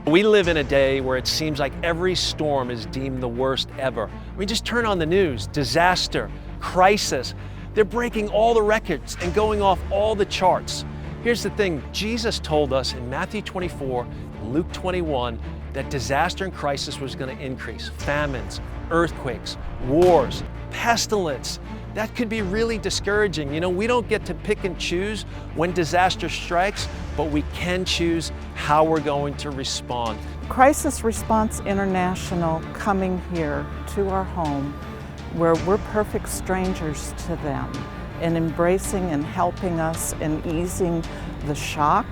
We live in a day where it seems like every storm is deemed the worst ever. I mean, just turn on the news, disaster, crisis. They're breaking all the records and going off all the charts. Here's the thing, Jesus told us in Matthew 24, Luke 21, that disaster and crisis was going to increase. Famines, earthquakes, wars, pestilence. That could be really discouraging. You know, we don't get to pick and choose when disaster strikes, but we can choose how we're going to respond. Crisis Response International coming here to our home where we're perfect strangers to them and embracing and helping us and easing the shock,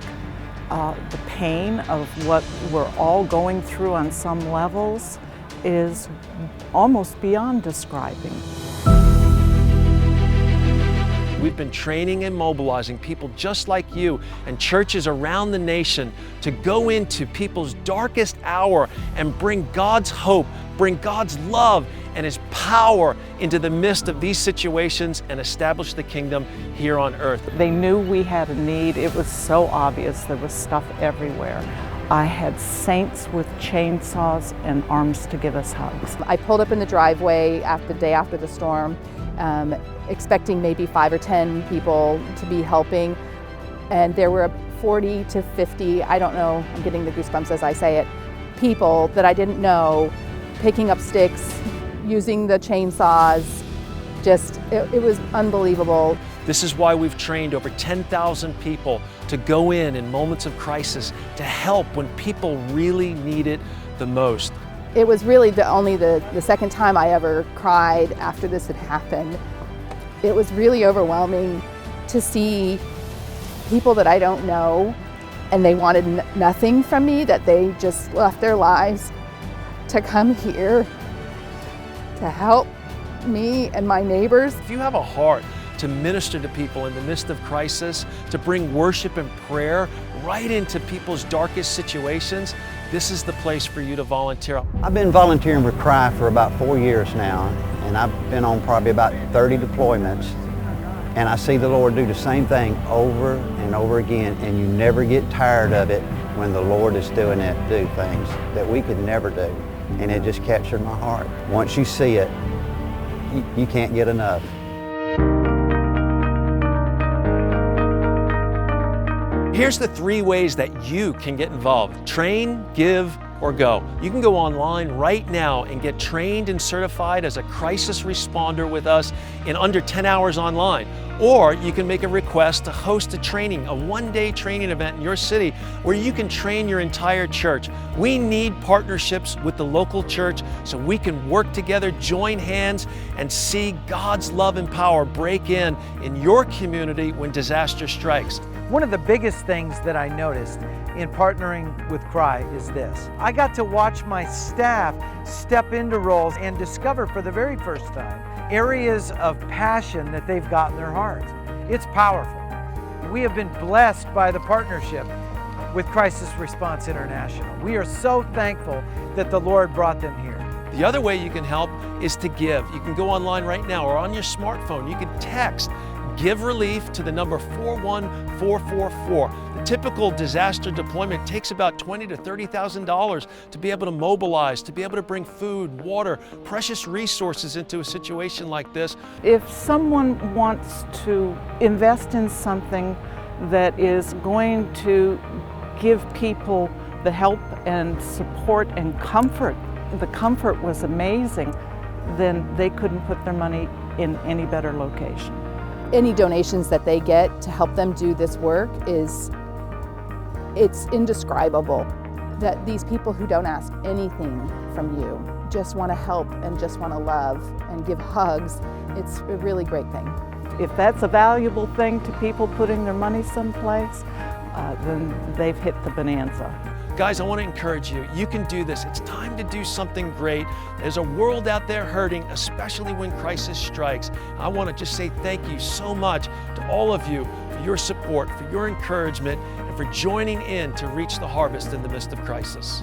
the pain of what we're all going through on some levels is almost beyond describing. We've been training and mobilizing people just like you and churches around the nation to go into people's darkest hour and bring God's hope, bring God's love and His power into the midst of these situations and establish the kingdom here on earth. They knew we had a need. It was so obvious. There was stuff everywhere. I had saints with chainsaws and arms to give us hugs. I pulled up in the driveway the day after the storm, expecting maybe 5 or 10 people to be helping, and there were 40 to 50, I don't know, I'm getting the goosebumps as I say it, people that I didn't know, picking up sticks, using the chainsaws. It was unbelievable. This is why we've trained over 10,000 people to go in moments of crisis to help when people really need it the most. It was really only the second time I ever cried after this had happened. It was really overwhelming to see people that I don't know and they wanted nothing from me, that they just left their lives to come here to help me and my neighbors. If you have a heart to minister to people in the midst of crisis, to bring worship and prayer right into people's darkest situations, this is the place for you to volunteer. I've been volunteering with Cry for about 4 years now, and I've been on probably about 30 deployments, and I see the Lord do the same thing over and over again, and you never get tired of it when the Lord is doing it, do things that we could never do, and it just captured my heart. Once you see it, you can't get enough. Here's the 3 ways that you can get involved. Train, give, or go. You can go online right now and get trained and certified as a crisis responder with us in under 10 hours online. Or you can make a request to host a training, a one-day training event in your city where you can train your entire church. We need partnerships with the local church so we can work together, join hands, and see God's love and power break in your community when disaster strikes. One of the biggest things that I noticed in partnering with Cry is this. I got to watch my staff step into roles and discover for the very first time areas of passion that they've got in their hearts. It's powerful. We have been blessed by the partnership with Crisis Response International. We are so thankful that the Lord brought them here. The other way you can help is to give. You can go online right now or on your smartphone. You can text Give Relief to the number 41444. The typical disaster deployment takes about $20,000 to $30,000 to be able to mobilize, to be able to bring food, water, precious resources into a situation like this. If someone wants to invest in something that is going to give people the help and support and comfort, the comfort was amazing, then they couldn't put their money in any better location. Any donations that they get to help them do this work it's indescribable. That these people who don't ask anything from you just want to help and just want to love and give hugs, it's a really great thing. If that's a valuable thing to people putting their money someplace, then they've hit the bonanza. Guys, I want to encourage you. You can do this. It's time to do something great. There's a world out there hurting, especially when crisis strikes. I want to just say thank you so much to all of you for your support, for your encouragement, and for joining in to reach the harvest in the midst of crisis.